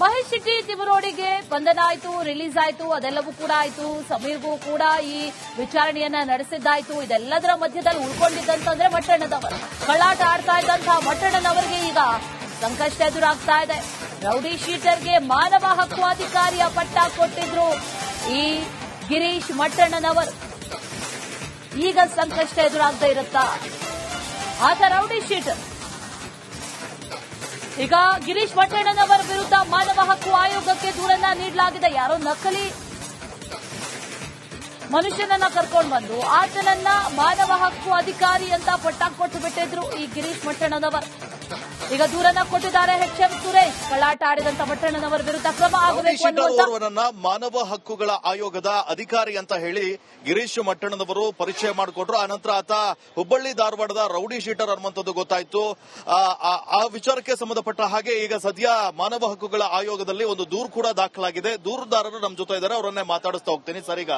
ಮಹೇಶ್ ಶೆಟ್ಟಿ ತಿಮರೋಡಿಗೆ ಬಂಧನ ಆಯ್ತು, ರಿಲೀಸ್ ಆಯ್ತು, ಅದೆಲ್ಲವೂ ಕೂಡ ಆಯ್ತು. ಸಮೀರ್ಗೂ ಕೂಡ ಈ ವಿಚಾರಣೆಯನ್ನ ನಡೆಸಿದ್ದಾಯ್ತು. ಇದೆಲ್ಲದರ ಮಧ್ಯದಲ್ಲಿ ಉಳ್ಕೊಂಡಿದ್ದಂತಂದ್ರೆ ಮಟ್ಟಣ್ಣನವರು, ಕಳ್ಳಾಟ ಆಡ್ತಾ ಇದ್ದಂತಹ ಮಟ್ಟಣ್ಣನವರಿಗೆ ಈಗ ಸಂಕಷ್ಟ ಎದುರಾಗ್ತಾ ಇದೆ. ರೌಡಿ ಶೀಟರ್ಗೆ ಮಾನವ ಹಕ್ಕು ಅಧಿಕಾರಿಯ ಪಟ್ಟ ಕೊಟ್ಟಿದ್ರು ಈ ಗಿರೀಶ್ ಮಟ್ಟಣ್ಣನವರು. ಈಗ ಸಂಕಷ್ಟ ಎದುರಾಗದೇ ಇರುತ್ತಾ? ಆತ ರೌಡಿ ಶೀಟರ್. ಈಗ ಗಿರೀಶ್ ಮಟ್ಟಣ್ಣನವರ ವಿರುದ್ಧ ಮಾನವ ಹಕ್ಕು ಆಯೋಗಕ್ಕೆ ದೂರನ್ನ ನೀಡಲಾಗಿದೆ. ಯಾರೋ ನಕಲಿ ಮನುಷ್ಯನನ್ನ ಕರ್ಕೊಂಡು ಬಂದು ಆತನನ್ನ ಮಾನವ ಹಕ್ಕು ಅಧಿಕಾರಿ ಅಂತ ಪಟ್ಟ ಕೊಟ್ಟು ಬಿಟ್ಟಿದ್ರು ಈ ಗಿರೀಶ್ ಮಟ್ಟಣ್ಣನವರು. ಈಗ ದೂರನ್ನ ಕೊಟ್ಟಿದ್ದಾರೆ ಎಚ್.ಎಂ. ಸುರೇಶ್. ಕಳ್ಳಾಟ ಆಡಿದಂತ ಮಟ್ಟಣ್ಣನವರ ವಿರುದ್ಧ ಕ್ರಮ ಆಗಬೇಕು ಅನ್ನುವಂತ ಮಾನವ ಹಕ್ಕುಗಳ ಆಯೋಗದ ಅಧಿಕಾರಿ ಅಂತ ಹೇಳಿ ಗಿರೀಶ್ ಮಟ್ಟಣ್ಣನವರು ಪರಿಚಯ ಮಾಡಿಕೊಟ್ರು. ಆನಂತರ ಆತ ಹುಬ್ಬಳ್ಳಿ ಧಾರವಾಡದ ರೌಡಿ ಶೀಟರ್ ಅನ್ನುವಂಥದ್ದು ಗೊತ್ತಾಯ್ತು. ಆ ವಿಚಾರಕ್ಕೆ ಸಂಬಂಧಪಟ್ಟ ಹಾಗೆ ಈಗ ಸದ್ಯ ಮಾನವ ಹಕ್ಕುಗಳ ಆಯೋಗದಲ್ಲಿ ಒಂದು ದೂರು ಕೂಡ ದಾಖಲಾಗಿದೆ. ದೂರುದಾರರು ನಮ್ಮ ಜೊತೆ ಇದ್ದಾರೆ, ಅವರನ್ನೇ ಮಾತಾಡಿಸ್ತಾ ಹೋಗ್ತೀನಿ. ಸರ್, ಈಗ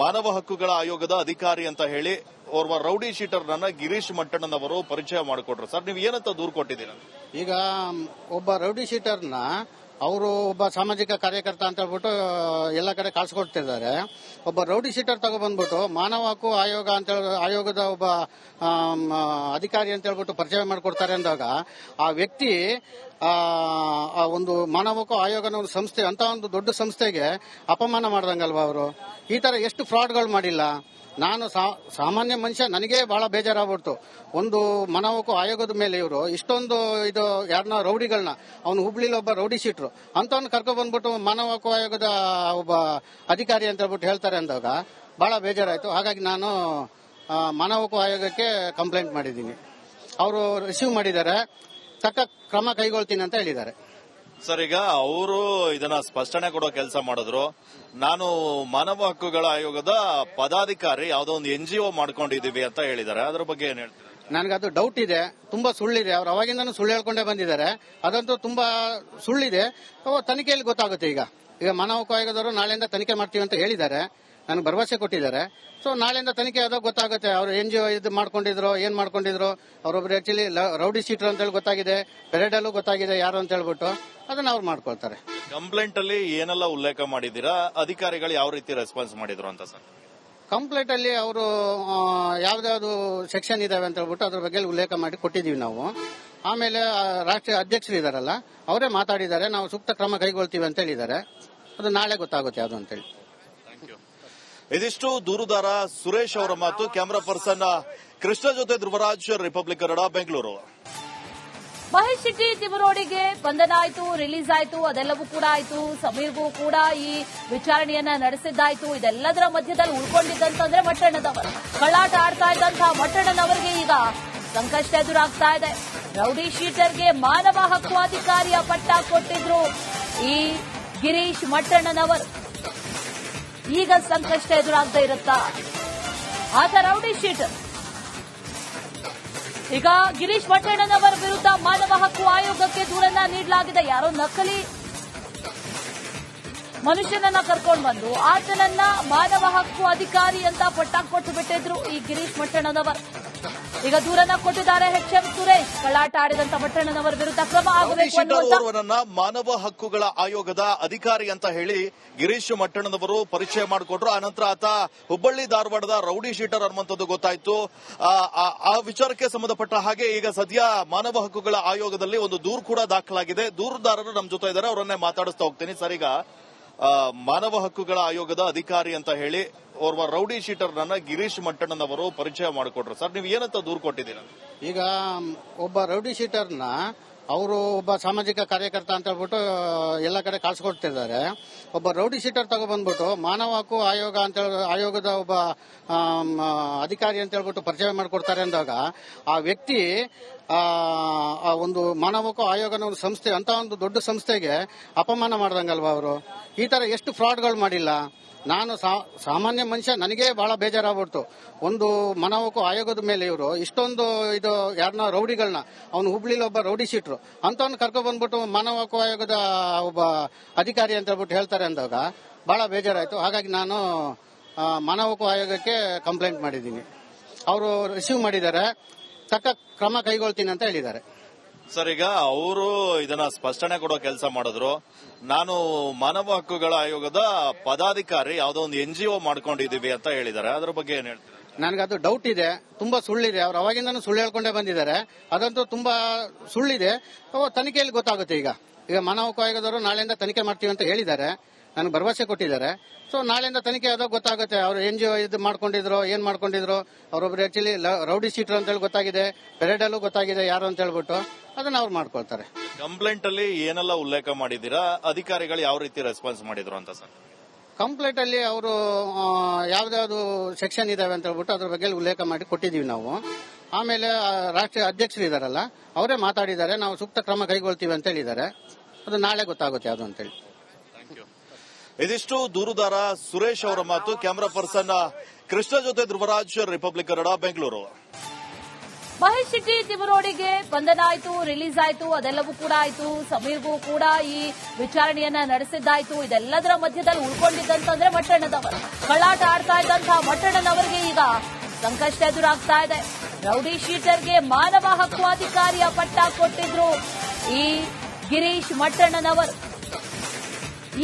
ಮಾನವ ಹಕ್ಕುಗಳ ಆಯೋಗದ ಅಧಿಕಾರಿ ಅಂತ ಹೇಳಿ ಓರ್ವ ರೌಡಿ ಶೀಟರ್ ನನ್ನ ಗಿರೀಶ್ ಮಟ್ಟಣ್ಣನವರು ಪರಿಚಯ ಮಾಡಿಕೊಟ್ರು. ಸರ್, ನೀವು ಏನಂತ ದೂರು ಕೊಟ್ಟಿದ್ದೀರಾ? ಈಗ ಒಬ್ಬ ರೌಡಿ ಶೀಟರ್ನ ಅವರು ಒಬ್ಬ ಸಾಮಾಜಿಕ ಕಾರ್ಯಕರ್ತ ಅಂತ ಹೇಳ್ಬಿಟ್ಟು ಎಲ್ಲ ಕಡೆ ಕಾಣಿಸ್ಕೊಡ್ತಿದ್ದಾರೆ. ಒಬ್ಬ ರೌಡಿ ಶೀಟರ್ ತಗೊಬಂದ್ಬಿಟ್ಟು ಮಾನವ ಹಕ್ಕು ಆಯೋಗ ಅಂತ ಆಯೋಗದ ಒಬ್ಬ ಅಧಿಕಾರಿ ಅಂತ ಹೇಳ್ಬಿಟ್ಟು ಪರಿಚಯ ಮಾಡಿಕೊಡ್ತಾರೆ ಅಂದಾಗ ಆ ವ್ಯಕ್ತಿ ಒಂದು ಮಾನವ ಹಕ್ಕು ಆಯೋಗನ ಒಂದು ಸಂಸ್ಥೆ ಅಂತ ಒಂದು ದೊಡ್ಡ ಸಂಸ್ಥೆಗೆ ಅಪಮಾನ ಮಾಡ್ದಂಗಲ್ವಾ ಅವರು? ಈ ತರ ಎಷ್ಟು ಫ್ರಾಡ್ಗಳು ಮಾಡಿಲ್ಲ. ನಾನು ಸಾಮಾನ್ಯ ಮನುಷ್ಯ, ನನಗೆ ಬಹಳ ಬೇಜಾರಾಗ್ಬಿಡ್ತು. ಒಂದು ಮಾನವ ಹಕ್ಕು ಆಯೋಗದ ಮೇಲೆ ಇವರು ಇಷ್ಟೊಂದು ಇದು ಯಾರನ್ನ ರೌಡಿಗಳನ್ನ, ಅವನು ಹುಬ್ಳಿಲಿ ಒಬ್ಬ ರೌಡಿ ಶೀಟ್ರು ಅಂತವ್ನು ಕರ್ಕೊಂಡ್ ಬಂದ್ಬಿಟ್ಟು ಮಾನವ ಹಕ್ಕು ಆಯೋಗದ ಒಬ್ಬ ಅಧಿಕಾರಿ ಅಂತ ಹೇಳ್ಬಿಟ್ಟು ಹೇಳ್ತಾರೆ ಅಂದಾಗ ಬಹಳ ಬೇಜಾರಾಯ್ತು. ಹಾಗಾಗಿ ನಾನು ಮಾನವ ಹಕ್ಕು ಆಯೋಗಕ್ಕೆ ಕಂಪ್ಲೇಂಟ್ ಮಾಡಿದ್ದೀನಿ. ಅವರು ರಿಸೀವ್ ಮಾಡಿದ್ದಾರೆ, ತಕ್ಕ ಕ್ರಮ ಕೈಗೊಳ್ತೀನಿ ಅಂತ ಹೇಳಿದ್ದಾರೆ. ಸರ್, ಈಗ ಅವರು ಇದನ್ನ ಸ್ಪಷ್ಟನೆ ಕೊಡೋ ಕೆಲಸ ಮಾಡಿದ್ರು. ನಾನು ಮಾನವ ಹಕ್ಕುಗಳ ಆಯೋಗದ ಪದಾಧಿಕಾರಿ, ಯಾವುದೋ ಒಂದು NGO ಮಾಡ್ಕೊಂಡಿದೀವಿ ಅಂತ ಹೇಳಿದ್ದಾರೆ. ಅದ್ರ ಬಗ್ಗೆ ಏನ್ ಹೇಳ್ತೀರಾ? ನನಗದು ಡೌಟ್ ಇದೆ, ತುಂಬಾ ಸುಳ್ಳಿದೆ. ಅವ್ರು ಅವಾಗಿಂದನೂ ಸುಳ್ಳು ಹೇಳ್ಕೊಂಡೇ ಬಂದಿದ್ದಾರೆ. ಅದಂತೂ ತುಂಬಾ ಸುಳ್ಳಿದೆ. ತನಿಖೆಯಲ್ಲಿ ಗೊತ್ತಾಗುತ್ತೆ. ಈಗ ಮಾನವ ಹಕ್ಕು ಆಯೋಗದವರು ನಾಳೆಯಿಂದ ತನಿಖೆ ಮಾಡ್ತೀವಿ ಅಂತ ಹೇಳಿದ್ದಾರೆ, ನನಗೆ ಭರವಸೆ ಕೊಟ್ಟಿದ್ದಾರೆ. ಸೊ ನಾಳೆಯಿಂದ ತನಿಖೆ ಆದಾಗ ಗೊತ್ತಾಗುತ್ತೆ ಅವ್ರು NGO ಇದು ಮಾಡ್ಕೊಂಡಿದ್ರು, ಏನ್ ಮಾಡ್ಕೊಂಡಿದ್ರು. ಅವರೊಬ್ರು ಆಕ್ಚುಲಿ ರೌಡಿ ಶೀಟರ್ ಅಂತ ಹೇಳಿ ಗೊತ್ತಾಗಿದೆ, ಪೆರೇಡಲ್ಲೂ ಗೊತ್ತಾಗಿದೆ ಯಾರು ಅಂತ ಹೇಳ್ಬಿಟ್ಟು ಅದನ್ನ ಅವ್ರು ಮಾಡ್ಕೊಳ್ತಾರೆ. ಕಂಪ್ಲೇಂಟ್ ಅಲ್ಲಿ ಏನೆಲ್ಲ ಉಲ್ಲೇಖ ಮಾಡಿದೀರಾ? ಅಧಿಕಾರಿಗಳು ಯಾವ ರೀತಿ ರೆಸ್ಪಾನ್ಸ್ ಮಾಡಿದ್ರು ಅಂತ ಸರ್? ಕಂಪ್ಲೇಂಟ್ ಅಲ್ಲಿ ಅವರು ಯಾವ್ದಾವ್ದು ಸೆಕ್ಷನ್ ಇದಾವೆ ಅಂತ ಹೇಳ್ಬಿಟ್ಟು ಅದ್ರ ಬಗ್ಗೆ ಉಲ್ಲೇಖ ಮಾಡಿ ಕೊಟ್ಟಿದೀವಿ ನಾವು. ಆಮೇಲೆ ರಾಷ್ಟ್ರೀಯ ಅಧ್ಯಕ್ಷರು ಇದಾರಲ್ಲ, ಅವರೇ ಮಾತಾಡಿದ್ದಾರೆ, ನಾವು ಸೂಕ್ತ ಕ್ರಮ ಕೈಗೊಳ್ತೀವಿ ಅಂತ ಹೇಳಿದ್ದಾರೆ. ಅದು ನಾಳೆ ಗೊತ್ತಾಗುತ್ತೆ ಯಾವುದು ಅಂತೇಳಿ. ಇದಿಷ್ಟು ದೂರುದಾರ ಸುರೇಶ್ ಅವರ ಮಾತು. ಕ್ಯಾಮರಾ ಪರ್ಸನ್ ಕೃಷ್ಣ ಜೊತೆ ಧ್ರುವರಾಜ್, ರಿಪಬ್ಲಿಕ್ ಕನ್ನಡ, ಬೆಂಗಳೂರು. ಮಹೇಶ್ ಶೆಟ್ಟಿ ತಿಮರೋಡಿಗೆ ಬಂಧನ ಆಯ್ತು, ರಿಲೀಸ್ ಆಯ್ತು, ಅದೆಲ್ಲವೂ ಕೂಡ ಆಯ್ತು. ಸಮೀರ್ಗೂ ಕೂಡ ಈ ವಿಚಾರಣೆಯನ್ನ ನಡೆಸಿದ್ದಾಯ್ತು. ಇದೆಲ್ಲದರ ಮಧ್ಯದಲ್ಲಿ ಉಳ್ಕೊಂಡಿದ್ದಂತಂದ್ರೆ ಮಟ್ಟಣ್ಣನವರು, ಕಳ್ಳಾಟ ಆಡ್ತಾ ಇದ್ದಂತಹ ಮಟ್ಟಣ್ಣನವರಿಗೆ ಈಗ ಸಂಕಷ್ಟ ಎದುರಾಗ್ತಾ ಇದೆ. ರೌಡಿ ಶೀಟರ್ಗೆ ಮಾನವ ಹಕ್ಕು ಅಧಿಕಾರಿಯ ಪಟ್ಟ ಕೊಟ್ಟಿದ್ರು ಈ ಗಿರೀಶ್ ಮಟ್ಟಣ್ಣನವರು. ಈಗ ಸಂಕಷ್ಟ ಎದುರಾಗದೇ ಇರುತ್ತಾ? ಆತ ರೌಡಿ ಶೀಟರ್. ಈಗ ಗಿರೀಶ್ ಮಟ್ಟಣ್ಣನವರ ವಿರುದ್ಧ ಮಾನವ ಹಕ್ಕು ಆಯೋಗಕ್ಕೆ ದೂರನ್ನ ನೀಡಲಾಗಿದೆ. ಯಾರೋ ನಕಲಿ ಮನುಷ್ಯನನ್ನ ಕರ್ಕೊಂಡು ಬಂದು ಆತನನ್ನ ಮಾನವ ಹಕ್ಕು ಅಧಿಕಾರಿ ಅಂತ ಪಟ್ಟ ಕೊಟ್ಟು ಬಿಟ್ಟಿದ್ರು ಈ ಗಿರೀಶ್ ಮಟ್ಟಣ್ಣನವರು. ಈಗ ದೂರನ್ನ ಕೊಟ್ಟಿದ್ದಾರೆ ಎಚ್.ಎಂ. ಸುರೇಶ್. ಕಳ್ಳಾಟ ಆಡಿದಂತ ಮಟ್ಟಣ್ಣನವರ ವಿರುದ್ಧ ಕ್ರಮ ಆಗಬೇಕು ಅನ್ನುವಂತ ಮಾನವ ಹಕ್ಕುಗಳ ಆಯೋಗದ ಅಧಿಕಾರಿ ಅಂತ ಹೇಳಿ ಗಿರೀಶ್ ಮಟ್ಟಣ್ಣನವರು ಪರಿಚಯ ಮಾಡಿಕೊಟ್ರು. ಆನಂತರ ಆತ ಹುಬ್ಬಳ್ಳಿ ಧಾರವಾಡದ ರೌಡಿ ಶೀಟರ್ ಅನ್ನುವಂಥದ್ದು ಗೊತ್ತಾಯ್ತು. ಆ ವಿಚಾರಕ್ಕೆ ಸಂಬಂಧಪಟ್ಟ ಹಾಗೆ ಈಗ ಸದ್ಯ ಮಾನವ ಹಕ್ಕುಗಳ ಆಯೋಗದಲ್ಲಿ ಒಂದು ದೂರು ಕೂಡ ದಾಖಲಾಗಿದೆ. ದೂರುದಾರರು ನಮ್ಮ ಜೊತೆ ಇದ್ದಾರೆ, ಅವರನ್ನೇ ಮಾತಾಡಿಸ್ತಾ ಹೋಗ್ತೀನಿ. ಸರ್, ಈಗ ಮಾನವ ಹಕ್ಕುಗಳ ಆಯೋಗದ ಅಧಿಕಾರಿ ಅಂತ ಹೇಳಿ ಓರ್ವ ರೌಡಿ ಶೀಟರ್ ನನ್ನ ಗಿರೀಶ್ ಮಟ್ಟಣ್ಣನವರು ಪರಿಚಯ ಮಾಡಿಕೊಟ್ರು. ಸರ್, ನೀವು ಏನಂತ ದೂರು ಕೊಟ್ಟಿದ್ದೀರಾ? ಈಗ ಒಬ್ಬ ರೌಡಿ ಶೀಟರ್ನ ಅವರು ಒಬ್ಬ ಸಾಮಾಜಿಕ ಕಾರ್ಯಕರ್ತ ಅಂತ ಹೇಳ್ಬಿಟ್ಟು ಎಲ್ಲ ಕಡೆ ಕಾಣಿಸ್ಕೊಡ್ತಿದ್ದಾರೆ. ಒಬ್ಬ ರೌಡಿ ಶೀಟರ್ ತಗೊಬಂದ್ಬಿಟ್ಟು ಮಾನವ ಹಕ್ಕು ಆಯೋಗ ಅಂತ ಆಯೋಗದ ಒಬ್ಬ ಅಧಿಕಾರಿ ಅಂತ ಹೇಳ್ಬಿಟ್ಟು ಪರಿಚಯ ಮಾಡಿಕೊಡ್ತಾರೆ ಅಂದಾಗ ಆ ವ್ಯಕ್ತಿ ಒಂದು ಮಾನವ ಹಕ್ಕು ಆಯೋಗನ ಒಂದು ಸಂಸ್ಥೆ ಅಂತ ಒಂದು ದೊಡ್ಡ ಸಂಸ್ಥೆಗೆ ಅಪಮಾನ ಮಾಡ್ದಂಗಲ್ವಾ ಅವರು? ಈ ತರ ಎಷ್ಟು ಫ್ರಾಡ್ಗಳು ಮಾಡಿಲ್ಲ. ನಾನು ಸಾಮಾನ್ಯ ಮನುಷ್ಯ, ನನಗೆ ಬಹಳ ಬೇಜಾರಾಗ್ಬಿಡ್ತು. ಒಂದು ಮಾನವ ಹಕ್ಕು ಆಯೋಗದ ಮೇಲೆ ಇವರು ಇಷ್ಟೊಂದು ಇದು ಯಾರನ್ನ ರೌಡಿಗಳನ್ನ, ಅವನು ಹುಬ್ಳಿಲಿ ಒಬ್ಬ ರೌಡಿ ಶೀಟ್ರು ಅಂತವ್ನು ಕರ್ಕೊಂಡ್ ಬಂದ್ಬಿಟ್ಟು ಮಾನವ ಹಕ್ಕು ಆಯೋಗದ ಒಬ್ಬ ಅಧಿಕಾರಿ ಅಂತ ಹೇಳ್ಬಿಟ್ಟು ಹೇಳ್ತಾರೆ ಅಂದಾಗ ಬಹಳ ಬೇಜಾರಾಯ್ತು. ಹಾಗಾಗಿ ನಾನು ಮಾನವ ಹಕ್ಕು ಆಯೋಗಕ್ಕೆ ಕಂಪ್ಲೇಂಟ್ ಮಾಡಿದ್ದೀನಿ. ಅವರು ರಿಸೀವ್ ಮಾಡಿದ್ದಾರೆ, ತಕ್ಕ ಕ್ರಮ ಕೈಗೊಳ್ತೀನಿ ಅಂತ ಹೇಳಿದ್ದಾರೆ. ಸರ್, ಈಗ ಅವರು ಇದನ್ನ ಸ್ಪಷ್ಟನೆ ಕೊಡೋ ಕೆಲಸ ಮಾಡಿದ್ರು. ನಾನು ಮಾನವ ಹಕ್ಕುಗಳ ಆಯೋಗದ ಪದಾಧಿಕಾರಿ, ಯಾವುದೋ ಒಂದು NGO ಮಾಡ್ಕೊಂಡಿದೀವಿ ಅಂತ ಹೇಳಿದ್ದಾರೆ. ಅದ್ರ ಬಗ್ಗೆ ಏನ್ ಹೇಳ್ತೀರಾ? ನನಗದು ಡೌಟ್ ಇದೆ, ತುಂಬಾ ಸುಳ್ಳಿದೆ. ಅವ್ರು ಅವಾಗಿಂದನೂ ಸುಳ್ಳು ಹೇಳ್ಕೊಂಡೇ ಬಂದಿದ್ದಾರೆ. ಅದಂತೂ ತುಂಬಾ ಸುಳ್ಳಿದೆ. ತನಿಖೆಯಲ್ಲಿ ಗೊತ್ತಾಗುತ್ತೆ. ಈಗ ಮಾನವ ಹಕ್ಕು ಆಯೋಗದವರು ನಾಳೆಯಿಂದ ತನಿಖೆ ಮಾಡ್ತೀವಿ ಅಂತ ಹೇಳಿದ್ದಾರೆ, ನನಗೆ ಭರವಸೆ ಕೊಟ್ಟಿದ್ದಾರೆ. ಸೊ ನಾಳೆಯಿಂದ ತನಿಖೆ ಆದಾಗ ಗೊತ್ತಾಗುತ್ತೆ ಅವ್ರು NGO ಇದು ಮಾಡ್ಕೊಂಡಿದ್ರು, ಏನ್ ಮಾಡ್ಕೊಂಡಿದ್ರು. ಅವರೊಬ್ರು ಆಕ್ಚುಲಿ ರೌಡಿ ಶೀಟರ್ ಅಂತ ಹೇಳಿ ಗೊತ್ತಾಗಿದೆ, ಪೆರೇಡಲ್ಲೂ ಗೊತ್ತಾಗಿದೆ ಯಾರು ಅಂತ ಹೇಳ್ಬಿಟ್ಟು. ಅದನ್ನ ಅವ್ರು ಮಾಡ್ಕೊಳ್ತಾರೆ. ಕಂಪ್ಲೇಂಟ್ ಅಲ್ಲಿ ಏನೆಲ್ಲ ಉಲ್ಲೇಖ ಮಾಡಿದೀರಾ, ಅಧಿಕಾರಿಗಳು ಯಾವ ರೀತಿ ರೆಸ್ಪಾನ್ಸ್ ಮಾಡಿದ್ರು ಅಂತ ಸರ್? ಕಂಪ್ಲೇಂಟ್ ಅಲ್ಲಿ ಅವರು ಯಾವ್ದಾವ್ದು ಸೆಕ್ಷನ್ ಇದಾವೆ ಅಂತ ಹೇಳ್ಬಿಟ್ಟು ಅದ್ರ ಬಗ್ಗೆ ಉಲ್ಲೇಖ ಮಾಡಿ ಕೊಟ್ಟಿದೀವಿ ನಾವು. ಆಮೇಲೆ ರಾಷ್ಟ್ರೀಯ ಅಧ್ಯಕ್ಷರು ಇದಾರಲ್ಲ, ಅವರೇ ಮಾತಾಡಿದ್ದಾರೆ, ನಾವು ಸೂಕ್ತ ಕ್ರಮ ಕೈಗೊಳ್ತೀವಿ ಅಂತ ಹೇಳಿದ್ದಾರೆ. ಅದು ನಾಳೆ ಗೊತ್ತಾಗುತ್ತೆ ಯಾವುದು ಅಂತೇಳಿ. ಇದಿಷ್ಟು ದೂರುದಾರ ಸುರೇಶ್ ಅವರ ಮಾತು. ಕ್ಯಾಮರಾ ಪರ್ಸನ್ ಕೃಷ್ಣ ಜೊತೆ ಧ್ರುವರಾಜ್, ರಿಪಬ್ಲಿಕ್ ಕನ್ನಡ, ಬೆಂಗಳೂರು. ಮಹೇಶ್ ಶೆಟ್ಟಿ ತಿವರೋಡಿಗೆ ಬಂಧನ ಆಯ್ತು, ರಿಲೀಸ್ ಆಯ್ತು, ಅದೆಲ್ಲವೂ ಕೂಡ ಆಯ್ತು. ಸಮೀರ್ಗೂ ಕೂಡ ಈ ವಿಚಾರಣೆಯನ್ನ ನಡೆಸಿದ್ದಾಯ್ತು. ಇದೆಲ್ಲದರ ಮಧ್ಯದಲ್ಲಿ ಉಳ್ಕೊಂಡಿದ್ದಂತಂದ್ರೆ ಮಟ್ಟಣ್ಣನವರು, ಕಳ್ಳಾಟ ಆಡ್ತಾ ಇದ್ದಂತಹ ಮಟ್ಟಣ್ಣನವರಿಗೆ ಈಗ ಸಂಕಷ್ಟ ಎದುರಾಗ್ತಾ ಇದೆ. ರೌಡಿ ಶೀಟರ್ಗೆ ಮಾನವ ಹಕ್ಕು ಅಧಿಕಾರಿಯ ಪಟ್ಟ ಕೊಟ್ಟಿದ್ರು ಈ ಗಿರೀಶ್ ಮಟ್ಟಣ್ಣನವರು.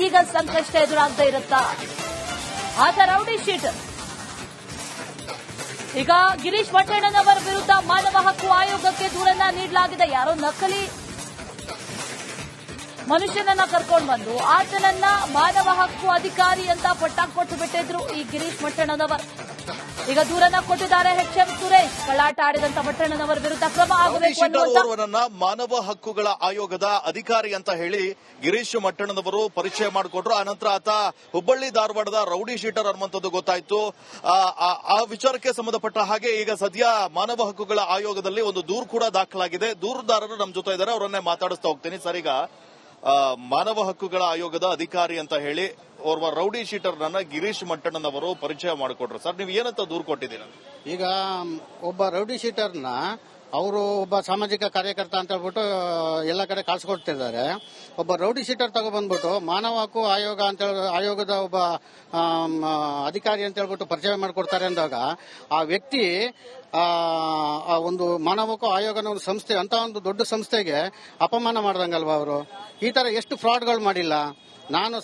ಈಗ ಸಂಕಷ್ಟ ಎದುರಾಗದೇ ಇರುತ್ತಾ? ಆತ ರೌಡಿ ಶೀಟರ್. ಈಗ ಗಿರೀಶ್ ಮಟ್ಟಣ್ಣನವರ ವಿರುದ್ಧ ಮಾನವ ಹಕ್ಕು ಆಯೋಗಕ್ಕೆ ದೂರನ್ನ ನೀಡಲಾಗಿದೆ. ಯಾರೋ ನಕಲಿ ಮನುಷ್ಯನನ್ನ ಕರ್ಕೊಂಡು ಬಂದು ಆತನನ್ನ ಮಾನವ ಹಕ್ಕು ಅಧಿಕಾರಿ ಅಂತ ಪಟ್ಟ ಕೊಟ್ಟು ಬಿಟ್ಟಿದ್ರು ಈ ಗಿರೀಶ್ ಮಟ್ಟಣ್ಣನವರು. ಈಗ ದೂರನ್ನ ಕೊಟ್ಟಿದ್ದಾರೆ HM ಸುರೇಶ್. ಕಳ್ಳಾಟ ಆಡಿದಂತ ಮಟ್ಟಣ್ಣನವರ ವಿರುದ್ಧ ಕ್ರಮ ಆಗಬೇಕು ಅನ್ನುವಂತ ಮಾನವ ಹಕ್ಕುಗಳ ಆಯೋಗದ ಅಧಿಕಾರಿ ಅಂತ ಹೇಳಿ ಗಿರೀಶ್ ಮಟ್ಟಣ್ಣನವರು ಪರಿಚಯ ಮಾಡಿಕೊಟ್ರು. ಆನಂತರ ಆತ ಹುಬ್ಬಳ್ಳಿ ಧಾರವಾಡದ ರೌಡಿ ಶೀಟರ್ ಅನ್ನುವಂಥದ್ದು ಗೊತ್ತಾಯ್ತು. ಆ ವಿಚಾರಕ್ಕೆ ಸಂಬಂಧಪಟ್ಟ ಹಾಗೆ ಈಗ ಸದ್ಯ ಮಾನವ ಹಕ್ಕುಗಳ ಆಯೋಗದಲ್ಲಿ ಒಂದು ದೂರು ಕೂಡ ದಾಖಲಾಗಿದೆ. ದೂರುದಾರರು ನಮ್ಮ ಜೊತೆ ಇದ್ದಾರೆ, ಅವರನ್ನೇ ಮಾತಾಡಿಸ್ತಾ ಹೋಗ್ತೀನಿ. ಸರ್, ಈಗ ಮಾನವ ಹಕ್ಕುಗಳ ಆಯೋಗದ ಅಧಿಕಾರಿ ಅಂತ ಹೇಳಿ ಓರ್ವ ರೌಡಿ ಶೀಟರ್ನನ್ನ ಗಿರೀಶ್ ಮಟ್ಟಣ್ಣನವರು ಪರಿಚಯ ಮಾಡಿಕೊಟ್ರು. ಸರ್, ನೀವು ಏನಂತ ದೂರು ಕೊಟ್ಟಿದ್ದೀರಾ? ಈಗ ಒಬ್ಬ ರೌಡಿ ಶೀಟರ್ನ ಅವರು ಒಬ್ಬ ಸಾಮಾಜಿಕ ಕಾರ್ಯಕರ್ತ ಅಂತ ಹೇಳ್ಬಿಟ್ಟು ಎಲ್ಲ ಕಡೆ ಕಾಣಿಸ್ಕೊಡ್ತಿದ್ದಾರೆ. ಒಬ್ಬ ರೌಡಿ ಶೀಟರ್ ತಗೊಬಂದ್ಬಿಟ್ಟು ಮಾನವ ಹಕ್ಕು ಆಯೋಗ ಅಂತ ಆಯೋಗದ ಒಬ್ಬ ಅಧಿಕಾರಿ ಅಂತ ಹೇಳ್ಬಿಟ್ಟು ಪರಿಚಯ ಮಾಡಿಕೊಡ್ತಾರೆ ಅಂದಾಗ ಆ ವ್ಯಕ್ತಿ ಆ ಒಂದು ಮಾನವ ಹಕ್ಕು ಆಯೋಗನ ಒಂದು ಸಂಸ್ಥೆ ಅಂತ ಒಂದು ದೊಡ್ಡ ಸಂಸ್ಥೆಗೆ ಅಪಮಾನ ಮಾಡ್ದಂಗಲ್ವಾ ಅವರು? ಈ ತರ ಎಷ್ಟು ಫ್ರಾಡ್ಗಳು ಮಾಡಿಲ್ಲ. ನಾನು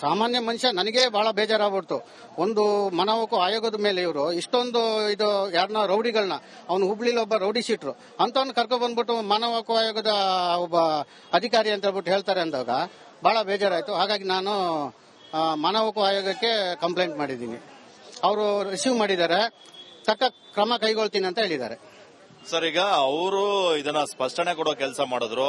ಸಾಮಾನ್ಯ ಮನುಷ್ಯ, ನನಗೆ ಬಹಳ ಬೇಜಾರಾಗ್ಬಿಡ್ತು. ಒಂದು ಮಾನವ ಹಕ್ಕು ಆಯೋಗದ ಮೇಲೆ ಇವರು ಇಷ್ಟೊಂದು ಇದು ಯಾರನ್ನ ರೌಡಿಗಳನ್ನ, ಅವನು ಹುಬ್ಳಿಲಿ ಒಬ್ಬ ರೌಡಿ ಶೀಟ್ರು ಅಂತವನ್ನ ಕರ್ಕೊಂಡ್ ಬಂದ್ಬಿಟ್ಟು ಮಾನವ ಹಕ್ಕು ಆಯೋಗದ ಒಬ್ಬ ಅಧಿಕಾರಿ ಅಂತ ಹೇಳ್ಬಿಟ್ಟು ಹೇಳ್ತಾರೆ ಅಂದಾಗ ಬಹಳ ಬೇಜಾರಾಯ್ತು. ಹಾಗಾಗಿ ನಾನು ಮಾನವ ಹಕ್ಕು ಆಯೋಗಕ್ಕೆ ಕಂಪ್ಲೇಂಟ್ ಮಾಡಿದ್ದೀನಿ. ಅವರು ರಿಸೀವ್ ಮಾಡಿದ್ದಾರೆ, ತಕ್ಕ ಕ್ರಮ ಕೈಗೊಳ್ತೀನಿ ಅಂತ ಹೇಳಿದ್ದಾರೆ. ಸರ್, ಈಗ ಅವರು ಇದನ್ನ ಸ್ಪಷ್ಟನೆ ಕೊಡೋ ಕೆಲಸ ಮಾಡಿದ್ರು.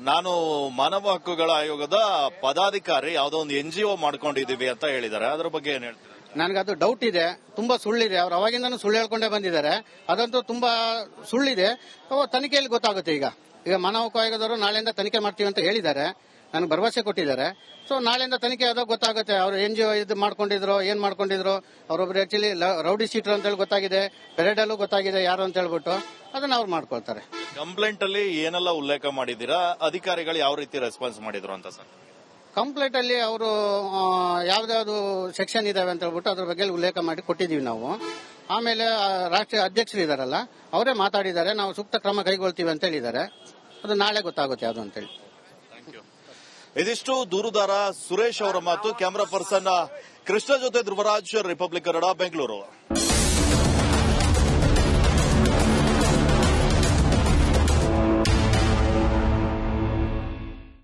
ನಾನು ಮಾನವ ಹಕ್ಕುಗಳ ಆಯೋಗದ ಪದಾಧಿಕಾರಿ, ಯಾವುದೋ ಒಂದು NGO ಮಾಡ್ಕೊಂಡಿದೀವಿ ಅಂತ ಹೇಳಿದ್ದಾರೆ. ಅದ್ರ ಬಗ್ಗೆ ಏನ್ ಹೇಳ್ತೀರಾ? ನನಗದು ಡೌಟ್ ಇದೆ, ತುಂಬಾ ಸುಳ್ಳಿದೆ. ಅವ್ರು ಅವಾಗಿಂದನೂ ಸುಳ್ಳು ಹೇಳ್ಕೊಂಡೇ ಬಂದಿದ್ದಾರೆ. ಅದಂತೂ ತುಂಬಾ ಸುಳ್ಳಿದೆ. ತನಿಖೆಯಲ್ಲಿ ಗೊತ್ತಾಗುತ್ತೆ. ಈಗ ಮಾನವ ಹಕ್ಕು ಆಯೋಗದವರು ನಾಳೆಯಿಂದ ತನಿಖೆ ಮಾಡ್ತೀವಿ ಅಂತ ಹೇಳಿದ್ದಾರೆ, ನನಗೆ ಭರವಸೆ ಕೊಟ್ಟಿದ್ದಾರೆ. ಸೊ ನಾಳೆಯಿಂದ ತನಿಖೆ ಆದಾಗ ಗೊತ್ತಾಗುತ್ತೆ ಅವ್ರು NGO ಇದು ಮಾಡ್ಕೊಂಡಿದ್ರು, ಏನ್ ಮಾಡ್ಕೊಂಡಿದ್ರು. ಅವರೊಬ್ರು ಆಕ್ಚುಲಿ ರೌಡಿ ಶೀಟರ್ ಅಂತ ಹೇಳಿ ಗೊತ್ತಾಗಿದೆ, ಪೆರೇಡಲ್ಲೂ ಗೊತ್ತಾಗಿದೆ ಯಾರು ಅಂತ ಹೇಳ್ಬಿಟ್ಟು. ಅದನ್ನ ಅವ್ರು ಮಾಡ್ಕೊಳ್ತಾರೆ. ಕಂಪ್ಲೇಂಟ್ ಅಲ್ಲಿ ಏನೆಲ್ಲ ಉಲ್ಲೇಖ ಮಾಡಿದೀರಾ, ಅಧಿಕಾರಿಗಳು ಯಾವ ರೀತಿ ರೆಸ್ಪಾನ್ಸ್ ಮಾಡಿದ್ರು ಅಂತ ಸರ್? ಕಂಪ್ಲೇಂಟ್ ಅಲ್ಲಿ ಅವರು ಯಾವ್ದಾವ್ದು ಸೆಕ್ಷನ್ ಇದಾವೆ ಅಂತ ಹೇಳ್ಬಿಟ್ಟು ಅದ್ರ ಬಗ್ಗೆ ಉಲ್ಲೇಖ ಮಾಡಿ ಕೊಟ್ಟಿದೀವಿ ನಾವು. ಆಮೇಲೆ ರಾಷ್ಟ್ರೀಯ ಅಧ್ಯಕ್ಷರು ಇದಾರಲ್ಲ, ಅವರೇ ಮಾತಾಡಿದ್ದಾರೆ, ನಾವು ಸೂಕ್ತ ಕ್ರಮ ಕೈಗೊಳ್ತೀವಿ ಅಂತ ಹೇಳಿದ್ದಾರೆ. ಅದು ನಾಳೆ ಗೊತ್ತಾಗುತ್ತೆ ಯಾವುದು ಅಂತೇಳಿ. ಇದಿಷ್ಟು ದೂರುದಾರ ಸುರೇಶ್ ಅವರ ಮಾತು. ಕ್ಯಾಮರಾ ಪರ್ಸನ್ ಕೃಷ್ಣ ಜೊತೆ ಧ್ರುವರಾಜ್, ರಿಪಬ್ಲಿಕ್ ಕನ್ನಡ, ಬೆಂಗಳೂರು.